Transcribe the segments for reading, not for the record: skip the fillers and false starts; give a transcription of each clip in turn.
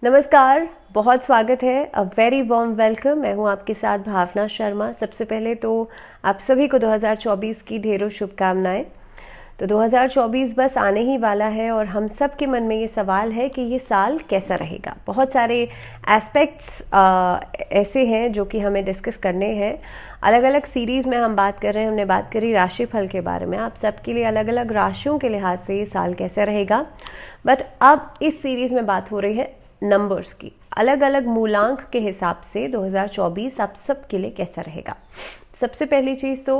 नमस्कार, बहुत स्वागत है। A very warm welcome. मैं हूं आपके साथ भावना शर्मा। सबसे पहले तो आप सभी को 2024 की ढेरों शुभकामनाएं। तो 2024 बस आने ही वाला है और हम सब के मन में ये सवाल है कि ये साल कैसा रहेगा। बहुत सारे एस्पेक्ट्स ऐसे हैं जो कि हमें डिस्कस करने हैं। अलग अलग सीरीज़ में हम बात कर रहे हैं। हमने बात करी राशिफल के बारे में। आप सबके लिए अलग अलग राशियों के लिहाज से ये साल कैसा रहेगा। बट अब इस सीरीज़ में बात हो रही है नंबर्स की। अलग अलग मूलांक के हिसाब से 2024 आप सबके लिए कैसा रहेगा। सबसे पहली चीज़ तो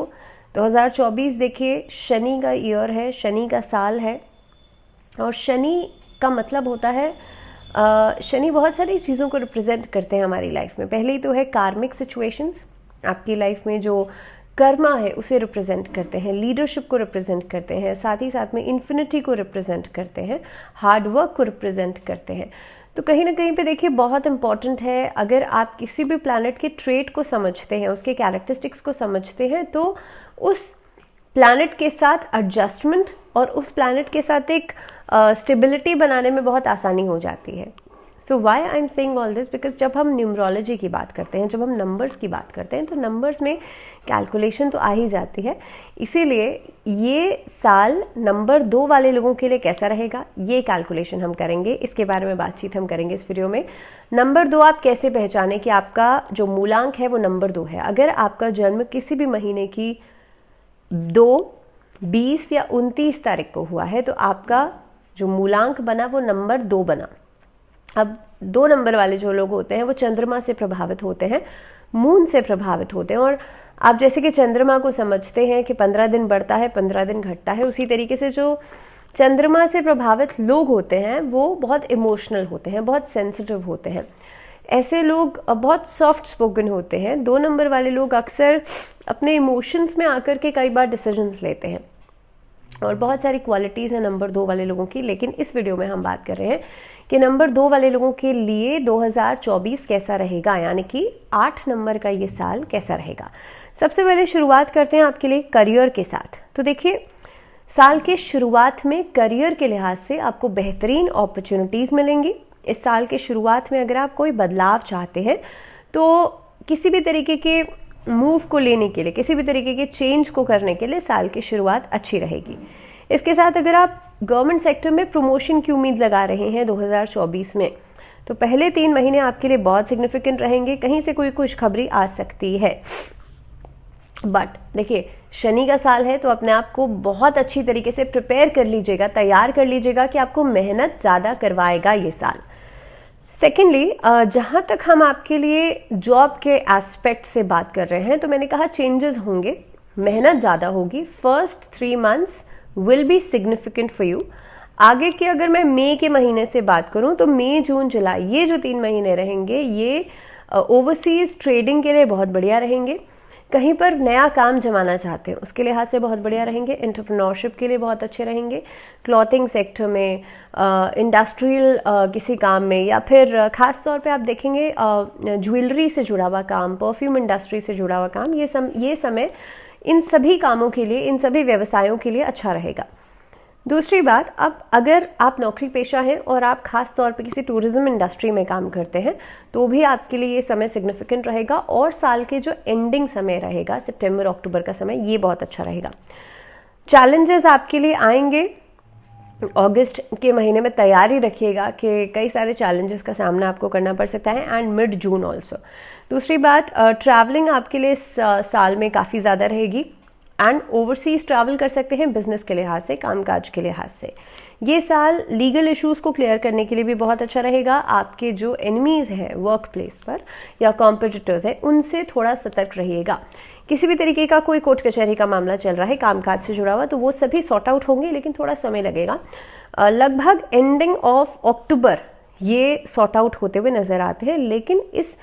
2024 देखिए, शनि का ईयर है, शनि का साल है। और शनि का मतलब होता है शनि बहुत सारी चीज़ों को रिप्रेजेंट करते हैं हमारी लाइफ में। पहले तो है कार्मिक सिचुएशंस, आपकी लाइफ में जो कर्मा है उसे रिप्रेजेंट करते हैं, लीडरशिप को रिप्रेजेंट करते हैं, साथ ही साथ में इन्फिनिटी को रिप्रेजेंट करते हैं, हार्डवर्क को रिप्रेजेंट करते हैं। तो कहीं ना कहीं पे देखिए बहुत इंपॉर्टेंट है, अगर आप किसी भी प्लैनेट के ट्रेट को समझते हैं, उसके कैरेक्टरिस्टिक्स को समझते हैं, तो उस प्लैनेट के साथ एडजस्टमेंट और उस प्लैनेट के साथ एक स्टेबिलिटी बनाने में बहुत आसानी हो जाती है। So why I am saying all this, because जब हम न्यूमरोलॉजी की बात करते हैं, जब हम नंबर्स की बात करते हैं, तो नंबर्स में कैलकुलेशन तो आ ही जाती है। इसीलिए ये साल नंबर 2 वाले लोगों के लिए कैसा रहेगा, ये कैलकुलेशन हम करेंगे। इसके बारे में बातचीत हम करेंगे इस वीडियो में। नंबर 2 आप कैसे पहचाने कि आपका जो मूलांक है वो नंबर 2 है। अगर आपका जन्म किसी भी महीने की 2, 20 या 29 तारीख को हुआ है, तो आपका जो मूलांक बना वो नंबर 2 बना। अब 2 नंबर वाले जो लोग होते हैं वो चंद्रमा से प्रभावित होते हैं, मून से प्रभावित होते हैं। और आप जैसे कि चंद्रमा को समझते हैं कि 15 दिन बढ़ता है, 15 दिन घटता है, उसी तरीके से जो चंद्रमा से प्रभावित लोग होते हैं वो बहुत इमोशनल होते हैं, बहुत सेंसिटिव होते हैं। ऐसे लोग बहुत सॉफ्ट स्पोकन होते हैं। 2 नंबर वाले लोग अक्सर अपने इमोशंस में आकर के कई बार डिसीजंस लेते हैं और बहुत सारी क्वालिटीज़ हैं नंबर 2 वाले लोगों की। लेकिन इस वीडियो में हम बात कर रहे हैं कि नंबर 2 वाले लोगों के लिए 2024 कैसा रहेगा, यानी कि 8 नंबर का ये साल कैसा रहेगा। सबसे पहले शुरुआत करते हैं आपके लिए करियर के साथ। तो देखिए, साल के शुरुआत में करियर के लिहाज से आपको बेहतरीन अपॉर्चुनिटीज़ मिलेंगी। इस साल के शुरुआत में अगर आप कोई बदलाव चाहते हैं तो किसी भी तरीके के मूव को लेने के लिए, किसी भी तरीके के चेंज को करने के लिए साल की शुरुआत अच्छी रहेगी। इसके साथ अगर आप गवर्नमेंट सेक्टर में प्रमोशन की उम्मीद लगा रहे हैं 2024 में, तो पहले 3 महीने आपके लिए बहुत सिग्निफिकेंट रहेंगे। कहीं से कोई खुशखबरी आ सकती है। बट देखिए, शनि का साल है तो अपने आप को बहुत अच्छी तरीके से प्रिपेयर कर लीजिएगा, तैयार कर लीजिएगा कि आपको मेहनत ज़्यादा करवाएगा ये साल। सेकेंडली, जहाँ तक हम आपके लिए जॉब के एस्पेक्ट से बात कर रहे हैं, तो मैंने कहा चेंजेस होंगे, मेहनत ज़्यादा होगी। First 3 months will be significant for you. आगे की अगर मैं मई के महीने से बात करूं तो मई, जून, जुलाई, ये जो 3 महीने रहेंगे ये ओवरसीज ट्रेडिंग के लिए बहुत बढ़िया रहेंगे। कहीं पर नया काम जमाना चाहते हैं उसके लिहाज से बहुत बढ़िया रहेंगे। एंटरप्रेन्योरशिप के लिए बहुत अच्छे रहेंगे। क्लॉथिंग सेक्टर में, इंडस्ट्रियल किसी काम में, या फिर ख़ास तौर पे आप देखेंगे ज्वेलरी से जुड़ा हुआ काम, परफ्यूम इंडस्ट्री से जुड़ा हुआ काम, ये समय इन सभी कामों के लिए, इन सभी व्यवसायों के लिए अच्छा रहेगा। दूसरी बात, अब अगर आप नौकरी पेशा हैं और आप खास तौर पे किसी टूरिज्म इंडस्ट्री में काम करते हैं तो भी आपके लिए ये समय सिग्निफिकेंट रहेगा। और साल के जो एंडिंग समय रहेगा, सितंबर अक्टूबर का समय, ये बहुत अच्छा रहेगा। चैलेंजेस आपके लिए आएंगे अगस्त के महीने में, तैयारी रखिएगा कि कई सारे चैलेंजेस का सामना आपको करना पड़ सकता है, एंड मिड जून ऑल्सो। दूसरी बात, ट्रैवलिंग आपके लिए इस साल में काफ़ी ज़्यादा रहेगी, एंड ओवरसीज ट्रैवल कर सकते हैं बिजनेस के लिहाज से, कामकाज के लिहाज से। ये साल लीगल इश्यूज को क्लियर करने के लिए भी बहुत अच्छा रहेगा। आपके जो एनिमीज हैं वर्क प्लेस पर या कॉम्पिटिटर्स हैं, उनसे थोड़ा सतर्क रहिएगा। किसी भी तरीके का कोई कोर्ट कचहरी का मामला चल रहा है कामकाज से जुड़ा हुआ, तो वो सभी सॉर्ट आउट होंगे, लेकिन थोड़ा समय लगेगा। लगभग एंडिंग ऑफ अक्टूबर ये सॉर्ट आउट होते हुए नजर आते हैं, लेकिन इस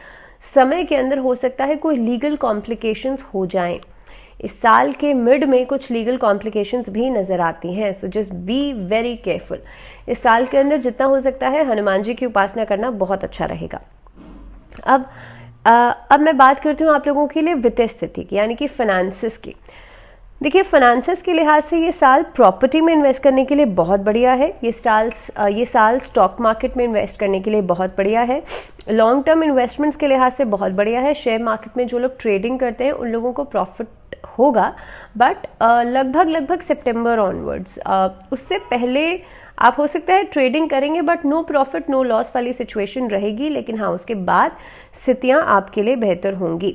समय के अंदर हो सकता है कोई लीगल कॉम्प्लिकेशंस हो जाएं। इस साल के मिड में कुछ लीगल कॉम्प्लिकेशंस भी नजर आती हैं, so just be very careful. इस साल के अंदर जितना हो सकता है हनुमान जी की उपासना करना बहुत अच्छा रहेगा। अब मैं बात करती हूँ आप लोगों के लिए वित्तीय स्थिति की, यानी कि फाइनेंसिस की। देखिए फाइनेंसेस के लिहाज से ये साल प्रॉपर्टी में इन्वेस्ट करने के लिए बहुत बढ़िया है। ये साल स्टॉक मार्केट में इन्वेस्ट करने के लिए बहुत बढ़िया है। लॉन्ग टर्म इन्वेस्टमेंट्स के लिहाज से बहुत बढ़िया है। शेयर मार्केट में जो लोग ट्रेडिंग करते हैं उन लोगों को प्रॉफिट होगा, बट लगभग सितंबर ऑनवर्ड्स, उससे पहले आप हो सकता है ट्रेडिंग करेंगे but no profit no loss वाली सिचुएशन रहेगी, लेकिन हाँ उसके बाद स्थितियाँ आपके लिए बेहतर होंगी।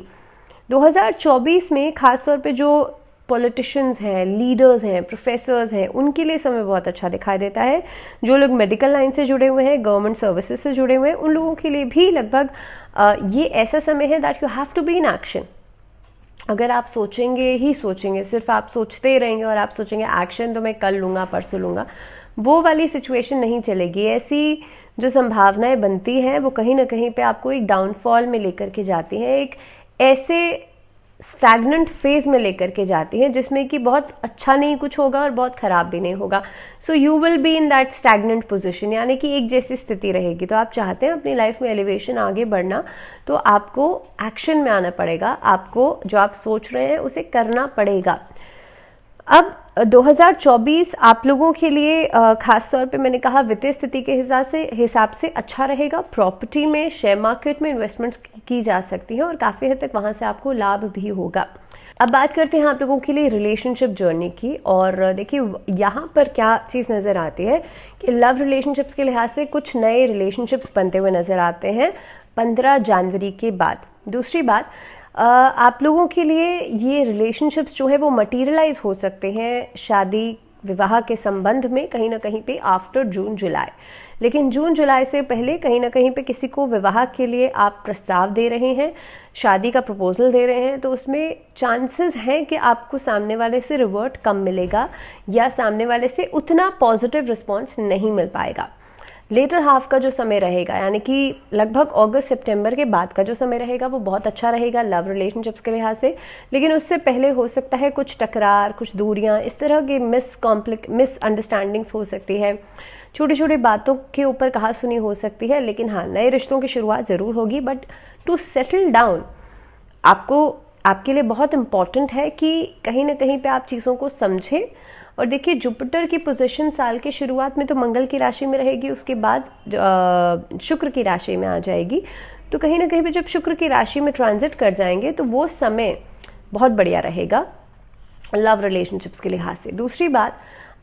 2024 में खासतौर पे जो पॉलिटिशियंस हैं, लीडर्स हैं, प्रोफेसर्स हैं, उनके लिए समय बहुत अच्छा दिखाई देता है। जो लोग मेडिकल लाइन से जुड़े हुए हैं, गवर्नमेंट सर्विसेज से जुड़े हुए हैं, उन लोगों के लिए भी लगभग ये ऐसा समय है that you have to be in action. अगर आप सोचेंगे, सिर्फ आप सोचते ही रहेंगे और आप सोचेंगे एक्शन तो मैं कल लूँगा, परसों लूँगा, वो वाली सिचुएशन नहीं चलेगी। ऐसी जो संभावनाएं बनती हैं वो कहीं ना कहीं पे आपको एक डाउनफॉल में लेकर के जाती हैं, एक ऐसे स्टैग्नेंट फेज में लेकर के जाती हैं जिसमें कि बहुत अच्छा नहीं कुछ होगा और बहुत खराब भी नहीं होगा। So you will be in that stagnant position, यानी कि एक जैसी स्थिति रहेगी। तो आप चाहते हैं अपनी लाइफ में एलिवेशन, आगे बढ़ना, तो आपको एक्शन में आना पड़ेगा। आपको जो आप सोच रहे हैं उसे करना पड़ेगा। अब 2024 आप लोगों के लिए खास तौर पे मैंने कहा वित्तीय स्थिति के हिसाब से अच्छा रहेगा। प्रॉपर्टी में, शेयर मार्केट में इन्वेस्टमेंट्स की जा सकती हैं और काफ़ी हद तक वहाँ से आपको लाभ भी होगा। अब बात करते हैं आप लोगों के लिए रिलेशनशिप जर्नी की, और देखिए यहाँ पर क्या चीज़ नज़र आती है कि लव रिलेशनशिप्स के लिहाज से कुछ नए रिलेशनशिप्स बनते हुए नज़र आते हैं 15 जनवरी के बाद। दूसरी बात, आप लोगों के लिए ये रिलेशनशिप्स जो है वो मटीरियलाइज हो सकते हैं शादी विवाह के संबंध में कहीं ना कहीं पे आफ्टर जून जुलाई। लेकिन जून जुलाई से पहले कहीं ना कहीं पे किसी को विवाह के लिए आप प्रस्ताव दे रहे हैं, शादी का प्रपोजल दे रहे हैं, तो उसमें चांसेस हैं कि आपको सामने वाले से रिवर्ट कम मिलेगा या सामने वाले से उतना पॉजिटिव रिस्पॉन्स नहीं मिल पाएगा। लेटर हाफ का जो समय रहेगा, यानी कि लगभग अगस्त सितंबर के बाद का जो समय रहेगा वो बहुत अच्छा रहेगा लव रिलेशनशिप्स के लिहाज से। लेकिन उससे पहले हो सकता है कुछ टकरार, कुछ दूरियां, इस तरह की मिसअंडरस्टैंडिंग्स हो सकती है, छोटी छोटी बातों के ऊपर कहा सुनी हो सकती है। लेकिन हाँ, नए रिश्तों की शुरुआत ज़रूर होगी, बट टू सेटल डाउन आपके लिए बहुत इम्पॉर्टेंट है कि कहीं ना कहीं पे आप चीज़ों को समझें। और देखिए जुपिटर की पोजीशन साल की शुरुआत में तो मंगल की राशि में रहेगी, उसके बाद शुक्र की राशि में आ जाएगी। तो कहीं ना कहीं पे जब शुक्र की राशि में ट्रांजिट कर जाएंगे तो वो समय बहुत बढ़िया रहेगा लव रिलेशनशिप्स के लिहाज से। दूसरी बात,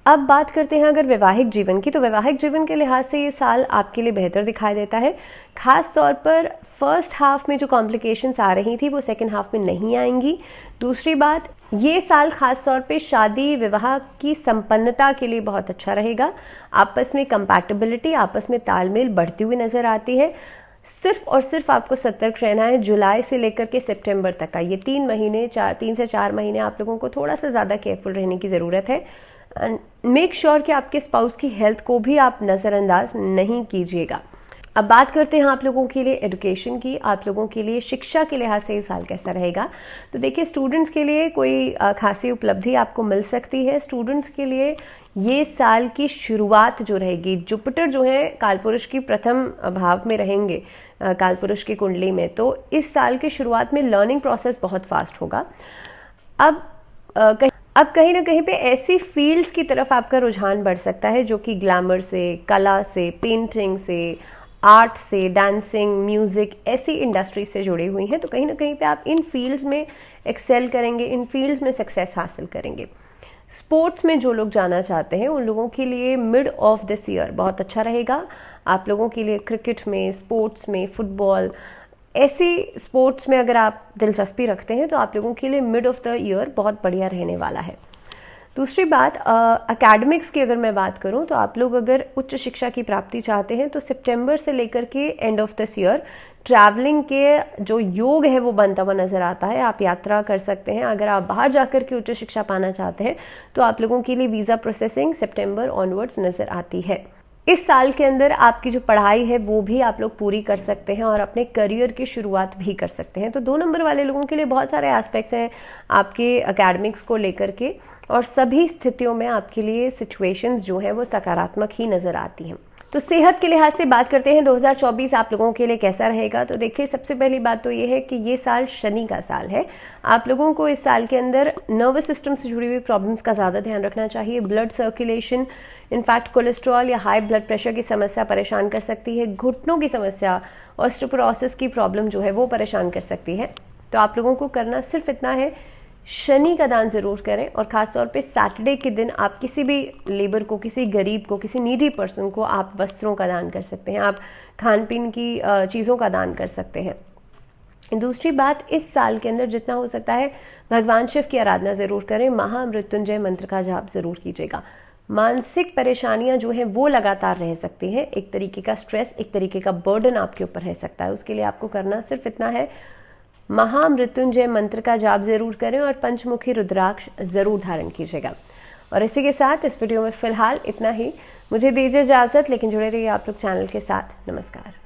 अब बात करते हैं अगर वैवाहिक जीवन की, तो वैवाहिक जीवन के लिहाज से ये साल आपके लिए बेहतर दिखाई देता है। खास तौर पर फर्स्ट हाफ में जो कॉम्प्लिकेशंस आ रही थी वो सेकंड हाफ में नहीं आएंगी। दूसरी बात, ये साल खास तौर पे शादी विवाह की संपन्नता के लिए बहुत अच्छा रहेगा। आपस में कंपैटिबिलिटी, आपस में तालमेल बढ़ती हुई नजर आती है। सिर्फ और सिर्फ आपको सतर्क रहना है जुलाई से लेकर के सितंबर तक का ये 3 से 4 महीने आप लोगों को थोड़ा सा ज़्यादा केयरफुल रहने की ज़रूरत है। एंड मेक श्योर कि आपके स्पाउस की हेल्थ को भी आप नज़रअंदाज नहीं कीजिएगा। अब बात करते हैं आप लोगों के लिए एजुकेशन की, आप लोगों के लिए शिक्षा के लिहाज से ये साल कैसा रहेगा। तो देखिए स्टूडेंट्स के लिए कोई खासी उपलब्धि आपको मिल सकती है। स्टूडेंट्स के लिए ये साल की शुरुआत जो रहेगी, जुपिटर जो है कालपुरुष की प्रथम भाव में रहेंगे कालपुरुष की कुंडली में, तो इस साल की शुरुआत में लर्निंग प्रोसेस बहुत फास्ट होगा। अब कहीं ना कहीं पे ऐसी फील्ड्स की तरफ आपका रुझान बढ़ सकता है जो कि ग्लैमर से, कला से, पेंटिंग से, आर्ट से, डांसिंग, म्यूजिक, ऐसी इंडस्ट्री से जुड़ी हुई हैं। तो कहीं ना कहीं पे आप इन फील्ड्स में एक्सेल करेंगे, इन फील्ड्स में सक्सेस हासिल करेंगे। स्पोर्ट्स में जो लोग जाना चाहते हैं उन लोगों के लिए मिड ऑफ दिस ईयर बहुत अच्छा रहेगा। आप लोगों के लिए क्रिकेट में, स्पोर्ट्स में, फुटबॉल, ऐसी स्पोर्ट्स में अगर आप दिलचस्पी रखते हैं तो आप लोगों के लिए मिड ऑफ द ईयर बहुत बढ़िया रहने वाला है। दूसरी बात, एकेडमिक्स की अगर मैं बात करूं तो आप लोग अगर उच्च शिक्षा की प्राप्ति चाहते हैं तो सितंबर से लेकर के end of this year travelling के जो योग है वो बनता हुआ नजर आता है। आप यात्रा कर सकते हैं। अगर आप बाहर जाकर के उच्च शिक्षा पाना चाहते हैं तो आप लोगों के लिए वीज़ा प्रोसेसिंग सितंबर ऑनवर्ड्स नजर आती है। इस साल के अंदर आपकी जो पढ़ाई है वो भी आप लोग पूरी कर सकते हैं और अपने करियर की शुरुआत भी कर सकते हैं। तो 2 नंबर वाले लोगों के लिए बहुत सारे एस्पेक्ट्स हैं आपके एकेडमिक्स को लेकर के, और सभी स्थितियों में आपके लिए सिचुएशंस जो है वो सकारात्मक ही नज़र आती हैं। तो सेहत के लिहाज से बात करते हैं 2024 आप लोगों के लिए कैसा रहेगा। तो देखिए, सबसे पहली बात तो ये है कि ये साल शनि का साल है। आप लोगों को इस साल के अंदर नर्वस सिस्टम से जुड़ी हुई प्रॉब्लम्स का ज़्यादा ध्यान रखना चाहिए। ब्लड सर्कुलेशन, इनफैक्ट कोलेस्ट्रॉल या हाई ब्लड प्रेशर की समस्या परेशान कर सकती है। घुटनों की समस्या, ऑस्टियोपोरोसिस की प्रॉब्लम जो है वो परेशान कर सकती है। तो आप लोगों को करना सिर्फ इतना है, शनि का दान जरूर करें, और खासतौर पे सैटरडे के दिन आप किसी भी लेबर को, किसी गरीब को, किसी नीडी पर्सन को आप वस्त्रों का दान कर सकते हैं, आप खान पीन की चीज़ों का दान कर सकते हैं। दूसरी बात, इस साल के अंदर जितना हो सकता है भगवान शिव की आराधना जरूर करें, महामृत्युंजय मंत्र का जाप जरूर कीजिएगा। मानसिक परेशानियां जो है वो लगातार रह सकती हैं, एक तरीके का स्ट्रेस, एक तरीके का बर्डन आपके ऊपर रह सकता है। उसके लिए आपको करना सिर्फ इतना है, महामृत्युंजय मंत्र का जाप जरूर करें और पंचमुखी रुद्राक्ष जरूर धारण कीजिएगा। और इसी के साथ इस वीडियो में फिलहाल इतना ही। मुझे दीजिए इजाजत, लेकिन जुड़े रहिए आप लोग चैनल के साथ। नमस्कार।